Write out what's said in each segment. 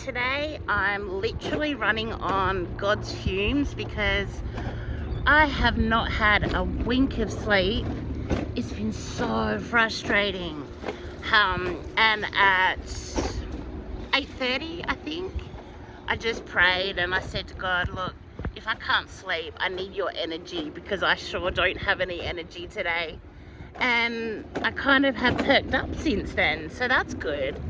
today I'm literally running on God's fumes because I have not had a wink of sleep. It's been so frustrating. And at 8:30, I think, I just prayed and I said to God, look, if I can't sleep, I need your energy because I sure don't have any energy today. And I kind of have perked up since then, so that's good.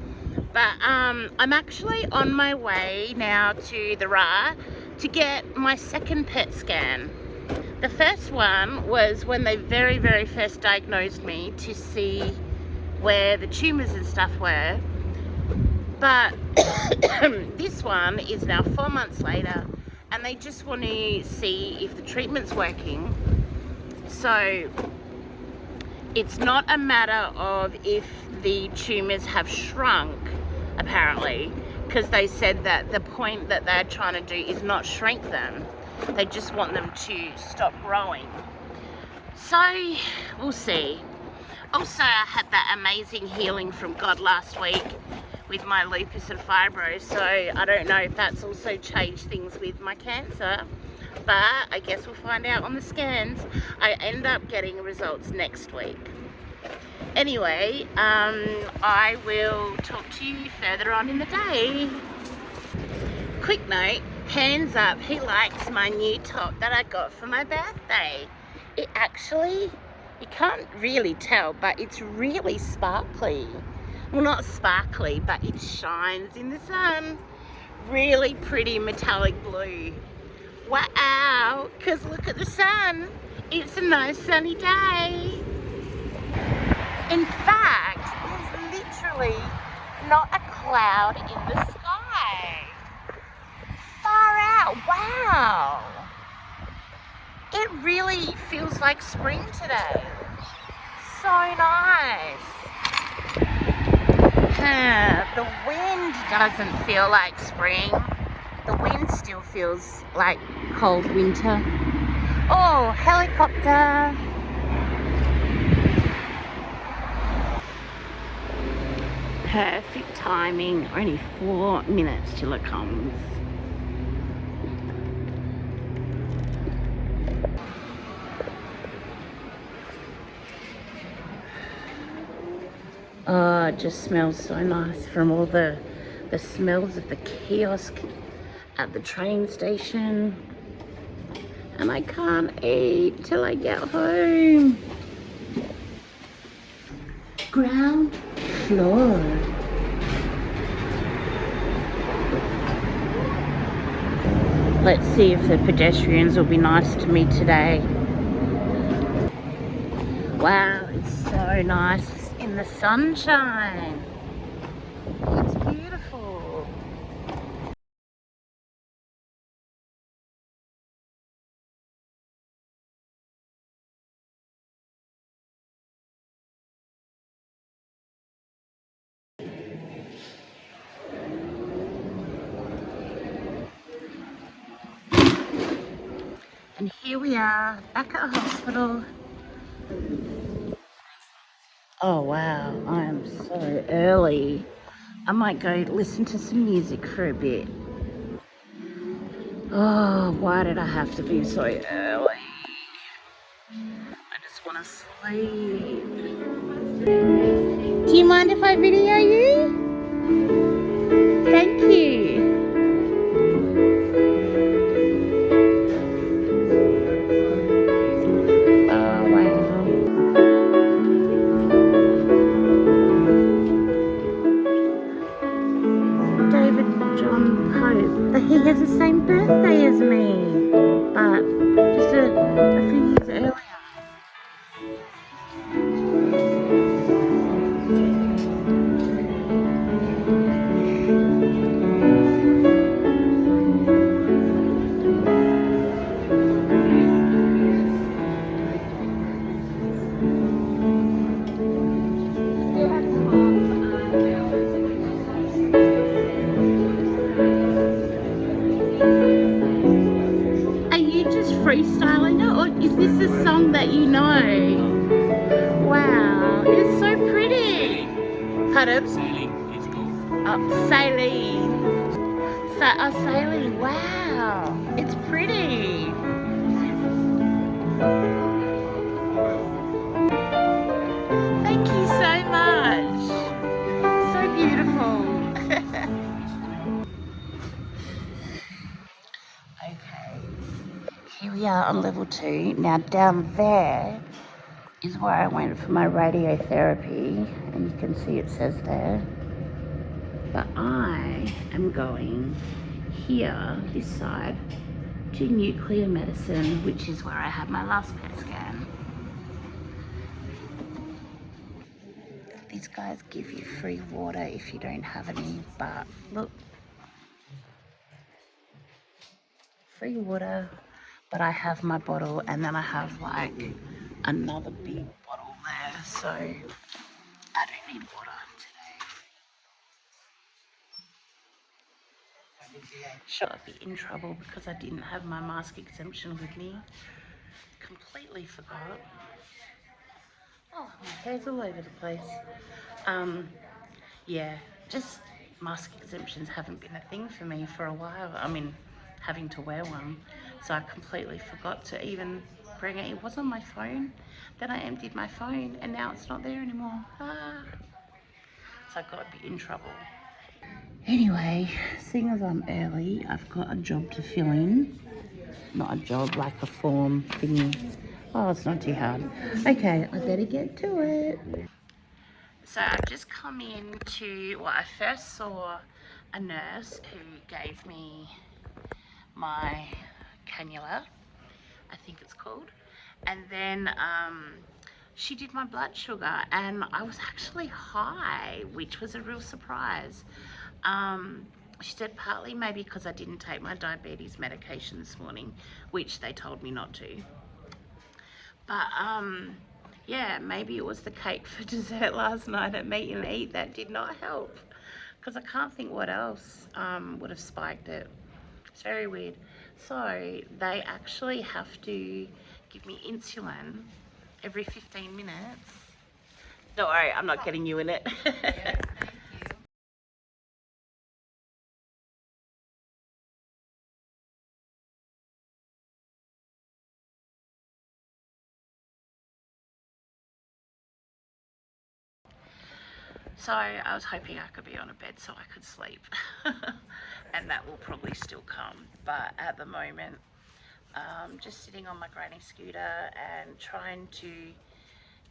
But I'm actually on my way now to the RA to get my second PET scan. The first one was when they very first diagnosed me to see where the tumours and stuff were. But this one is now 4 months later and they just want to see if the treatment's working. So it's not a matter of if the tumours have shrunk, apparently, because they said that the point that they're trying to do is not shrink them. They just want them to stop growing. So we'll see. Also, I had that amazing healing from God last week with my lupus and fibro, so I don't know if that's also changed things with my cancer, but I guess we'll find out on the scans. I end up getting results next week. Anyway, I will talk to you further on in the day. Quick note, hands up who likes my new top that I got for my birthday. It actually, you can't really tell, but it's really sparkly. Well, not sparkly, but it shines in the sun. Really pretty metallic blue. Wow, because look at the sun. It's a nice sunny day. In fact, there's literally not a cloud in the sky. Far out, wow. It really feels like spring today. So nice. The wind doesn't feel like spring. The wind still feels like cold winter. Oh, helicopter. Perfect timing, only 4 minutes till it comes. Oh, it just smells so nice from all the smells of the kiosk at the train station. And I can't eat till I get home. Ground floor. Let's see if the pedestrians will be nice to me today. Wow, it's so nice in the sunshine. It's beautiful. And here we are, back at hospital. Oh wow, I am so early. I might go listen to some music for a bit. Oh, why did I have to be so early? I just want to sleep. Do you mind if I video you? Thank you. He has the same birthday as me, but just a few years earlier. Freestyling it, or is this a song that you know? Wow, it's so pretty. Pardon? Sailing, it's called. Oh, sailing. sailing. Wow, it's pretty. Thank you so much. So beautiful. Okay, here we are on level 2. Now down there is where I went for my radiotherapy, and you can see it says there. But I am going here, this side, to nuclear medicine, which is where I had my last PET scan. These guys give you free water if you don't have any, but look, free water, but I have my bottle, and then I have like another big bottle there, so I don't need water today. Sure, I'd be in trouble because I didn't have my mask exemption with me. Completely forgot. Oh, my hair's all over the place. Yeah, just mask exemptions haven't been a thing for me for a while. I mean, having to wear one. So I completely forgot to even bring it. It was on my phone. Then I emptied my phone and now it's not there anymore. Ah. So I got a bit in trouble. Anyway, seeing as I'm early, I've got a job to fill in. Not a job, like a form thingy. Oh, it's not too hard. Okay, I better get to it. So I've just come in to, well, I first saw a nurse who gave me my cannula, I think it's called. And then she did my blood sugar and I was actually high, which was a real surprise. She said partly maybe because I didn't take my diabetes medication this morning, which they told me not to. But yeah, maybe it was the cake for dessert last night at Meet and Eat that did not help, because I can't think what else would have spiked it. It's very weird. So they actually have to give me insulin every 15 minutes. Don't worry, I'm not getting you in it. So I was hoping I could be on a bed so I could sleep. And that will probably still come. But at the moment, just sitting on my granny scooter and trying to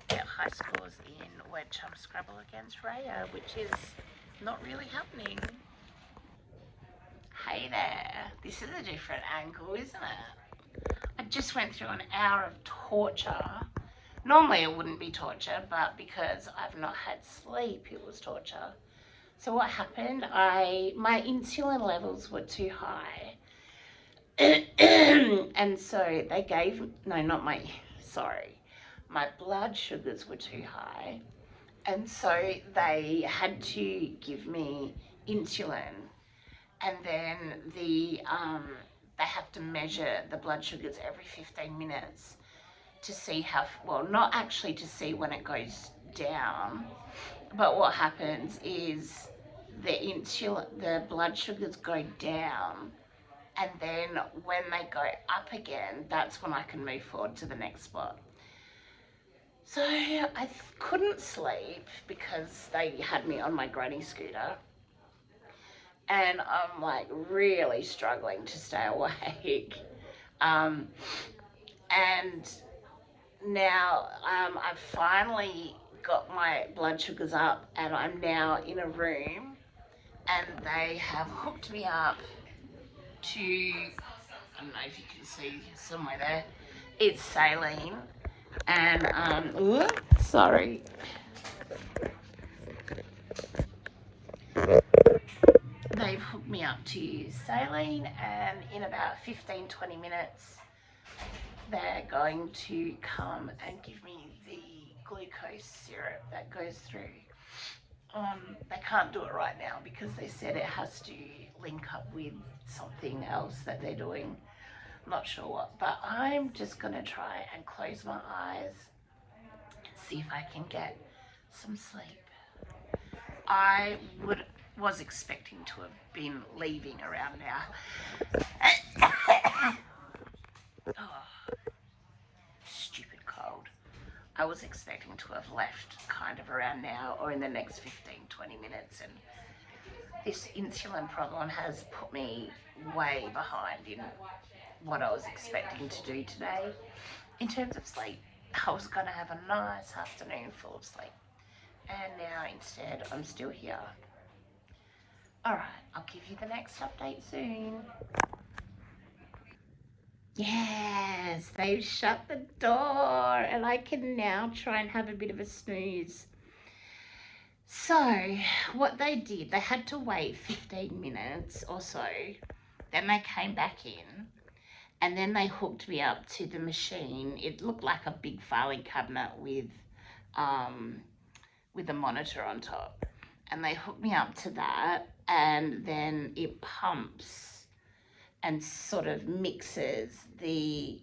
get high scores in Wedge Scrabble against Raya, which is not really happening. Hey there, this is a different angle, isn't it? I just went through an hour of torture. Normally it wouldn't be torture, but because I've not had sleep, it was torture. So what happened, my insulin levels were too high. And so they gave, no, not my, sorry, my blood sugars were too high. And so they had to give me insulin. And then they have to measure the blood sugars every 15 minutes to see how, well, not actually to see when it goes down, but what happens is the blood sugars go down, and then when they go up again, that's when I can move forward to the next spot. So I couldn't sleep because they had me on my granny scooter, and I'm like really struggling to stay awake. And now I've finally got my blood sugars up and I'm now in a room and they have hooked me up to, I don't know if you can see somewhere there, it's saline. And sorry, they've hooked me up to saline, and in about 15-20 minutes they're going to come and give me the glucose syrup that goes through. They can't do it right now because they said it has to link up with something else that they're doing. Not sure what, but I'm just gonna try and close my eyes and see if I can get some sleep. I would was expecting to have been leaving around now. Oh, stupid cold. I was expecting to have left kind of around now or in the next 15-20 minutes, and this insulin problem has put me way behind in what I was expecting to do today. In terms of sleep, I was going to have a nice afternoon full of sleep, and now instead I'm still here. Alright, I'll give you the next update soon. Yes, they've shut the door and I can now try and have a bit of a snooze. So, what they did, they had to wait 15 minutes or so. Then they came back in and then they hooked me up to the machine. It looked like a big filing cabinet with a monitor on top. And they hooked me up to that, and then it pumps and sort of mixes the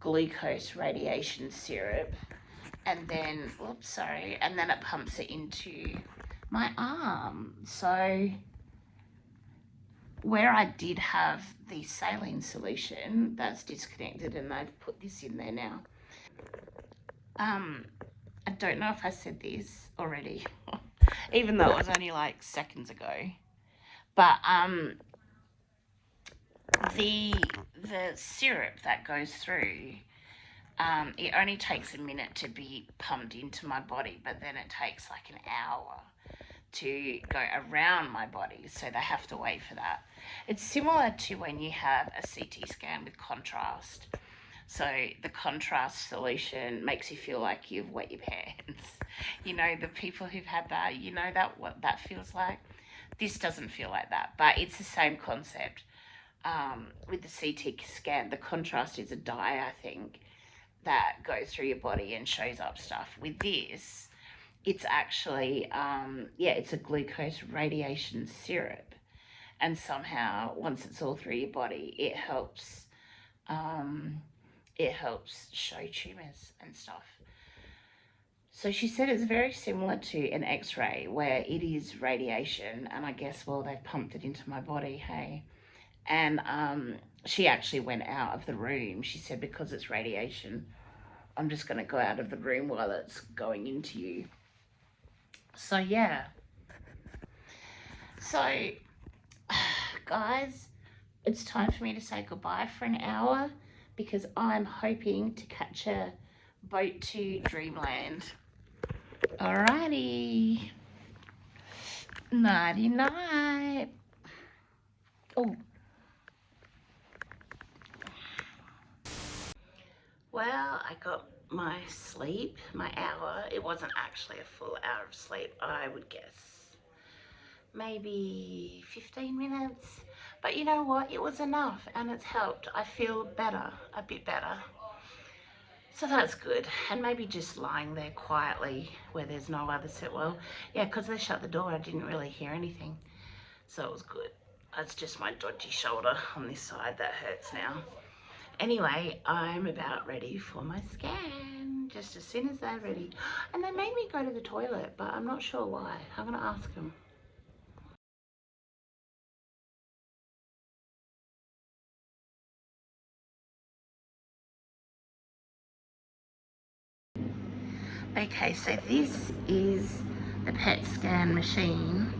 glucose radiation syrup, and then, and then it pumps it into my arm. So where I did have the saline solution, that's disconnected and they've put this in there now. I don't know if I said this already, even though it was only like seconds ago, but the syrup that goes through, it only takes a minute to be pumped into my body, but then it takes like an hour to go around my body, so they have to wait for that. It's similar to when you have a CT scan with contrast. So the contrast solution makes you feel like you've wet your pants. You know, the people who've had that, you know that what that feels like. This doesn't feel like that, but it's the same concept. With the CT scan, the contrast is a dye, I think, that goes through your body and shows up stuff. With this, it's actually, it's a glucose radiation syrup. And somehow, once it's all through your body, it helps show tumours and stuff. So she said it's very similar to an x-ray where it is radiation, and I guess, well, they've pumped it into my body, hey. And she actually went out of the room. She said, because it's radiation, I'm just going to go out of the room while it's going into you. So, yeah. So, guys, it's time for me to say goodbye for an hour because I'm hoping to catch a boat to dreamland. Alrighty. Nighty night. Oh. Well, I got my sleep, my hour. It wasn't actually a full hour of sleep, I would guess. Maybe 15 minutes. But you know what? It was enough and it's helped. I feel better, a bit better. So that's good. And maybe just lying there quietly where there's no other set. Well, yeah, because they shut the door, I didn't really hear anything. So it was good. It's just my dodgy shoulder on this side that hurts now. Anyway, I'm about ready for my scan, just as soon as they're ready. And they made me go to the toilet, but I'm not sure why. I'm going to ask them. Okay, so this is the PET scan machine.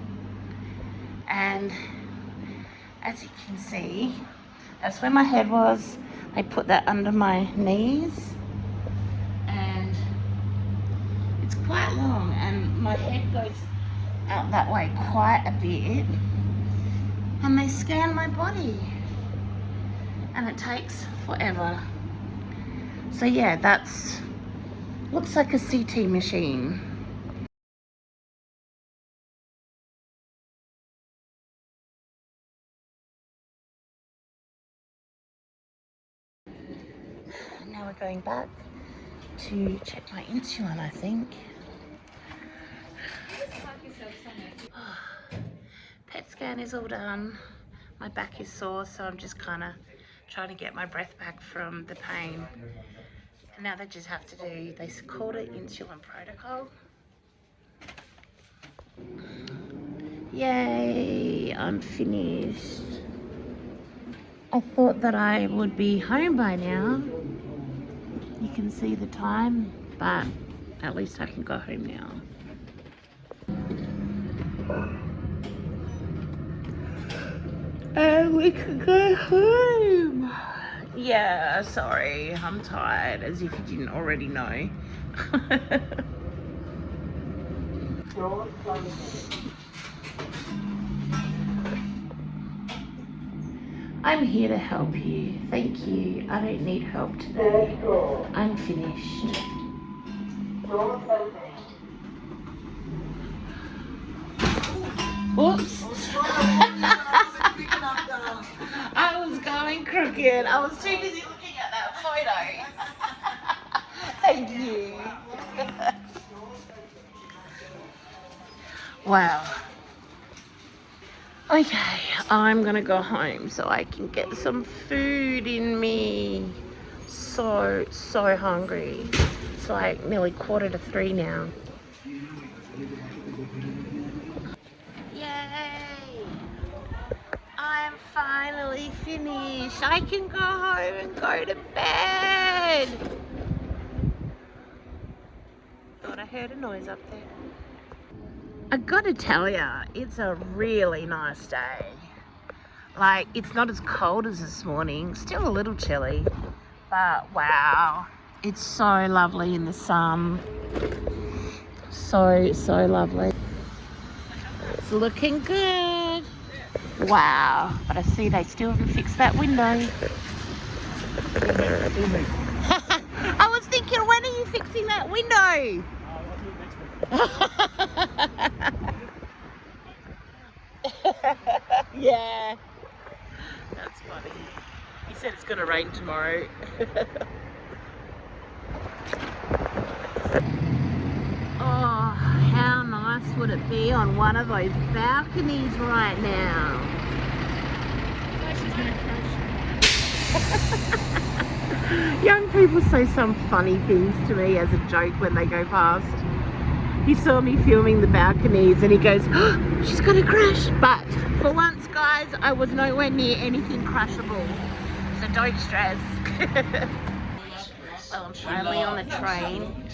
And as you can see, that's where my head was. I put that under my knees. And it's quite long, and my head goes out that way quite a bit. And they scan my body. And it takes forever. So yeah, that's looks like a CT machine. Now we're going back to check my insulin, I think. PET scan is all done. My back is sore, so I'm just kind of trying to get my breath back from the pain. And now they just have to do, they called it insulin protocol. Yay, I'm finished. I thought that I would be home by now. You can see the time, but at least I can go home now. And we can go home. Yeah, sorry, I'm tired, as if you didn't already know. I'm here to help you. Thank you. I don't need help today. I'm finished. Oops. I was going crooked. I was too busy looking at that photo. Thank you. Wow. Okay, I'm gonna go home so I can get some food in me. So hungry. It's like nearly 2:45 now. Yay! I'm finally finished. I can go home and go to bed. Thought I heard a noise up there. I gotta tell ya, it's a really nice day. Like, it's not as cold as this morning, still a little chilly, but wow, it's so lovely in the sun. So lovely. It's looking good. Wow, but I see they still haven't fixed that window. I was thinking, when are you fixing that window? Yeah, that's funny. He said it's gonna rain tomorrow. Oh, how nice would it be on one of those balconies right now? Young people say some funny things to me as a joke when they go past. He saw me filming the balconies and he goes, oh, she's gonna crash. But for once, guys, I was nowhere near anything crashable. So don't stress. Well, I'm finally on the train.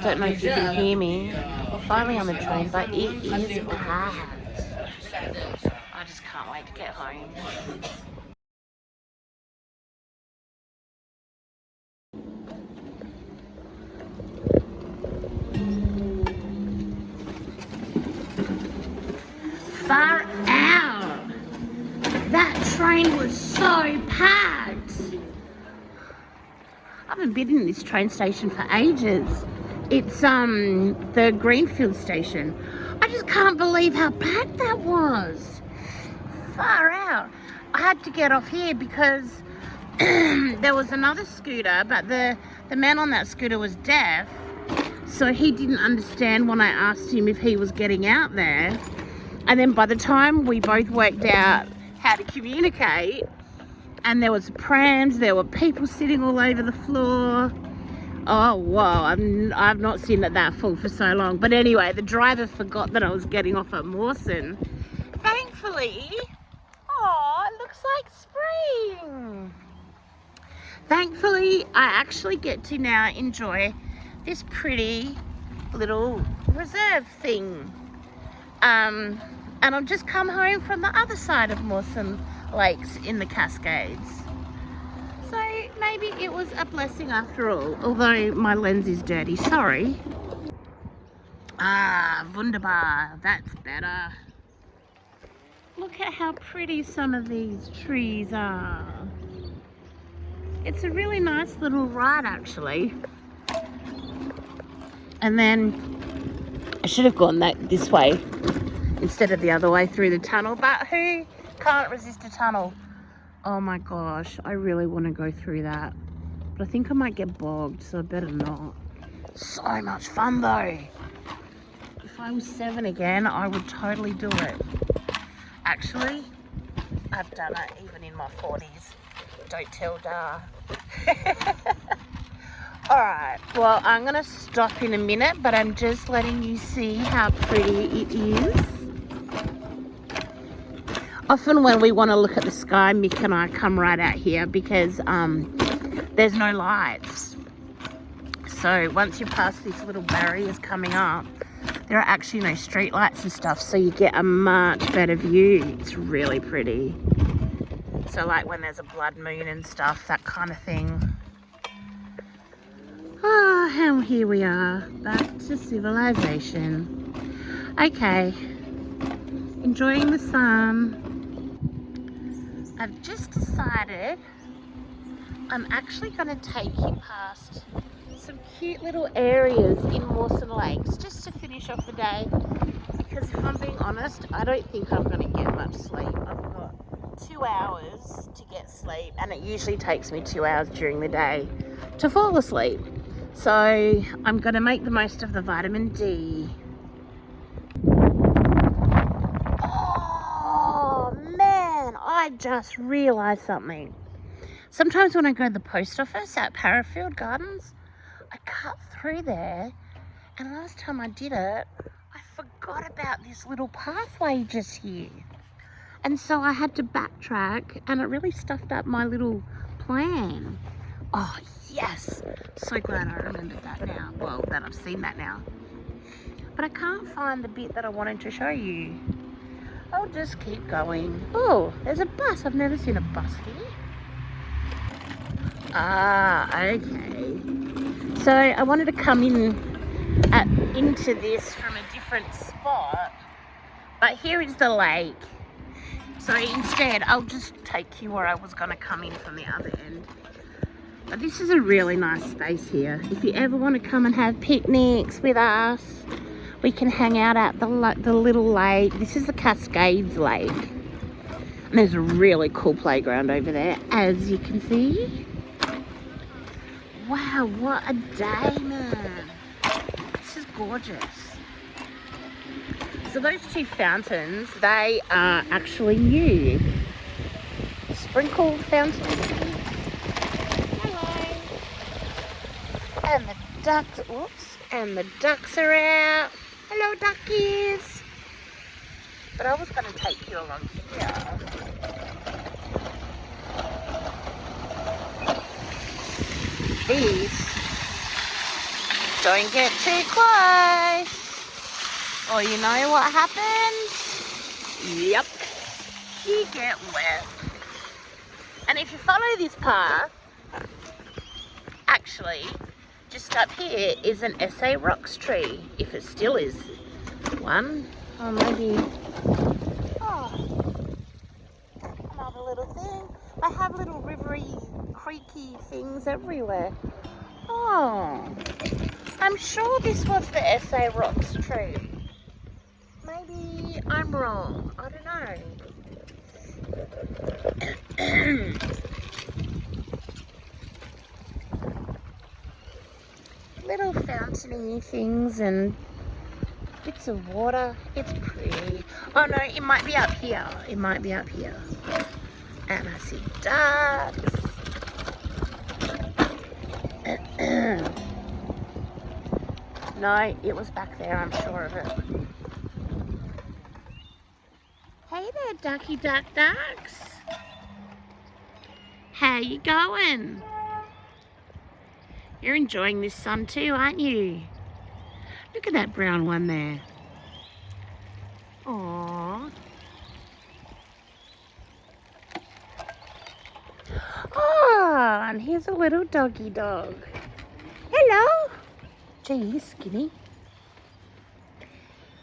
Don't know if you can hear me. We're finally on the train, but it is packed. I just can't wait to get home. Far out! That train was so packed. I haven't been in this train station for ages. It's the Greenfield station. I just can't believe how packed that was. Far out. I had to get off here because there was another scooter, but the man on that scooter was deaf, so he didn't understand when I asked him if he was getting out there. And then by the time we both worked out how to communicate, and there was prams, there were people sitting all over the floor. Oh, wow, I've not seen it that full for so long. But anyway, the driver forgot that I was getting off at Mawson. Thankfully, oh, it looks like spring. Thankfully, I actually get to now enjoy this pretty little reserve thing. And I've just come home from the other side of Mawson Lakes in the Cascades. So maybe it was a blessing after all, although my lens is dirty, sorry. Ah, wunderbar, that's better. Look at how pretty some of these trees are. It's a really nice little ride actually. And then I should have gone this way instead of the other way through the tunnel, but who can't resist a tunnel? Oh my gosh, I really want to go through that, but I think I might get bogged, so I better not. So much fun though. If I was 7 again, I would totally do it. Actually, I've done it even in my 40s. Don't tell Dar. Alright, well, I'm going to stop in a minute, but I'm just letting you see how pretty it is. Often when we want to look at the sky, Mick and I come right out here because there's no lights. So once you pass these little barriers coming up, there are actually no street lights and stuff, so you get a much better view. It's really pretty. So like when there's a blood moon and stuff, that kind of thing. Oh, and here we are, back to civilization. Okay, enjoying the sun. I've just decided I'm actually going to take you past some cute little areas in Mawson Lakes just to finish off the day, because if I'm being honest, I don't think I'm going to get much sleep. I've got 2 hours to get sleep, and it usually takes me 2 hours during the day to fall asleep. So I'm going to make the most of the vitamin D. Oh man, I just realised something. Sometimes when I go to the post office at Parafield Gardens, I cut through there, and last time I did it, I forgot about this little pathway just here. And so I had to backtrack, and it really stuffed up my little plan. Oh yes, so glad I remembered that now. Well, that I've seen that now. But I can't find the bit that I wanted to show you. I'll just keep going. Oh, there's a bus. I've never seen a bus here. Ah, okay. So I wanted to come into this from a different spot, but here is the lake. So instead, I'll just take you where I was going to come in from the other end. But this is a really nice space here. If you ever want to come and have picnics with us, we can hang out at the little lake. This is the Cascades Lake. And there's a really cool playground over there, as you can see. Wow, what a day, man. This is gorgeous. So those two fountains, they are actually new. Sprinkled fountains. Hello. And the ducks, whoops, and the ducks are out. Hello, duckies. But I was going to take you along here. These, don't get too close, or you know what happens? Yep, you get wet. And if you follow this path, actually, just up here is an SA Rocks tree, if it still is one, or maybe, oh, another little thing. I have little rivery, creaky things everywhere. Oh, I'm sure this was the SA Rocks tree. Maybe I'm wrong. I don't know. Little fountainy things and bits of water. It's pretty. Oh no, it might be up here. It might be up here. And I see ducks. No, it was back there, I'm sure of it. Hey there, ducky ducks. How you going? You're enjoying this sun too, aren't you? Look at that brown one there. Aww. Oh, and here's a little doggy dog. Hello. Gee, he's skinny.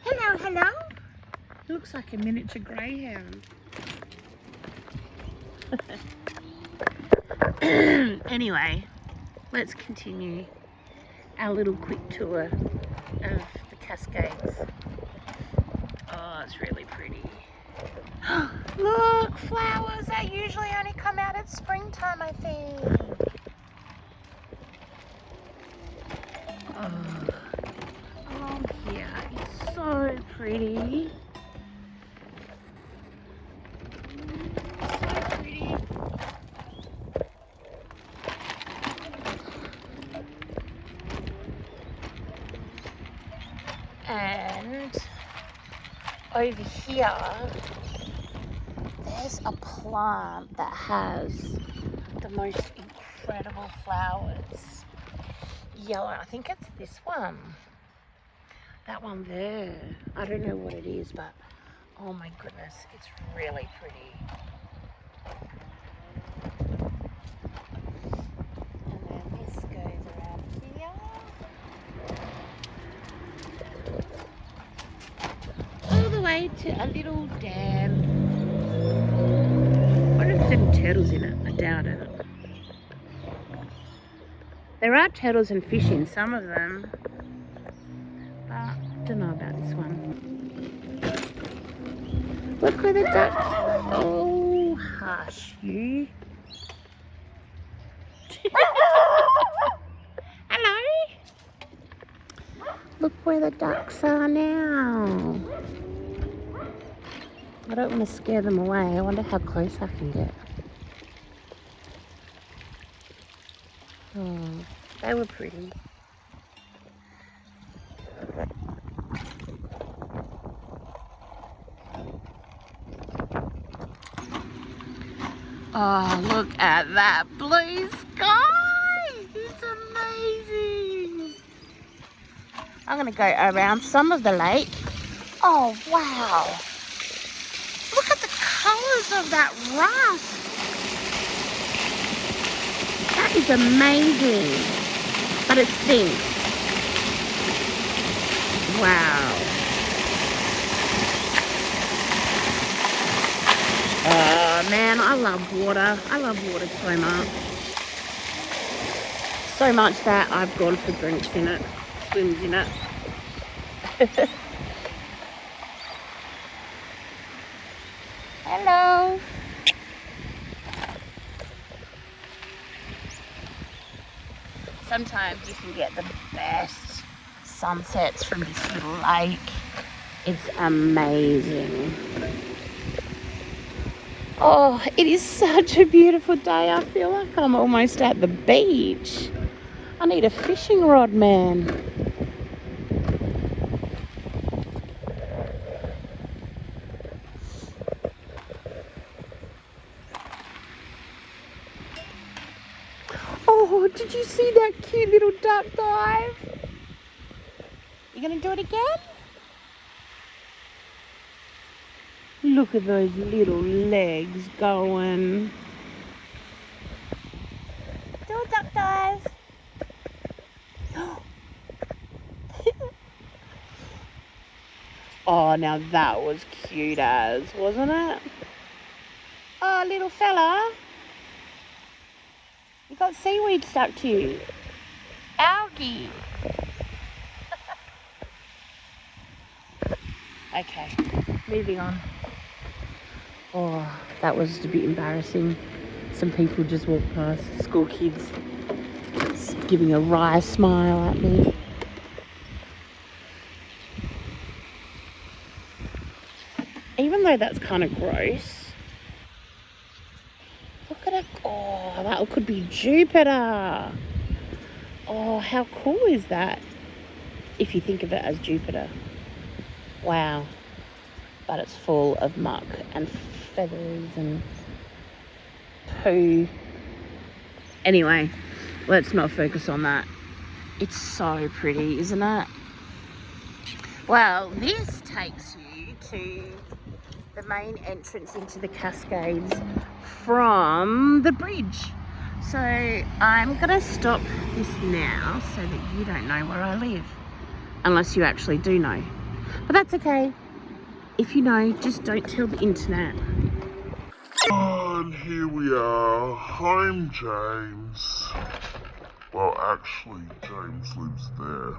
Hello, hello. He looks like a miniature greyhound. Anyway, let's continue our little quick tour of the Cascades. Oh, it's really pretty. Look, flowers that usually only come out at springtime, I think. Oh, along here, it's so pretty. So pretty. And over here there's a plant that has the most incredible flowers. Yellow, I think it's this one. That one there. I don't know what it is, but oh my goodness, it's really pretty. And then this goes around here. All the way to a little dam. I wonder if there's any turtles in it. I doubt it. There are turtles and fish in some of them, but I don't know about this one. Look where the duck. Oh, hush you. Hello. Look where the ducks are now. I don't want to scare them away. I wonder how close I can get. Oh, they were pretty. Oh, look at that blue sky. It's amazing. I'm going to go around some of the lake. Oh, wow. Look at the colours of that rust. That is amazing. But it stinks. Wow. Oh man, I love water. I love water so much. So much that I've gone for drinks in it, swims in it. Hello. Sometimes you can get the best sunsets from this little lake. It's amazing. Oh, it is such a beautiful day. I feel like I'm almost at the beach. I need a fishing rod, man. Oh, did you see that cute little duck dive? You gonna do it again? Look at those little legs going. Do a duck dive. Oh, now that was cute as, wasn't it? Oh, little fella. You got seaweed stuck to you. Algae. Okay, moving on. Oh, that was a bit embarrassing. Some people just walked past, school kids, giving a wry smile at me. Even though that's kind of gross. Look at it. Oh, that could be Jupiter. Oh, how cool is that? If you think of it as Jupiter. Wow. But it's full of muck and feathers and poo. Anyway, let's not focus on that. It's so pretty, isn't it? Well, this takes you to the main entrance into the Cascades from the bridge. So I'm gonna stop this now so that you don't know where I live, unless you actually do know. But that's okay. If you know, just don't tell the internet. And here we are. I'm James. Well, actually, James lives there.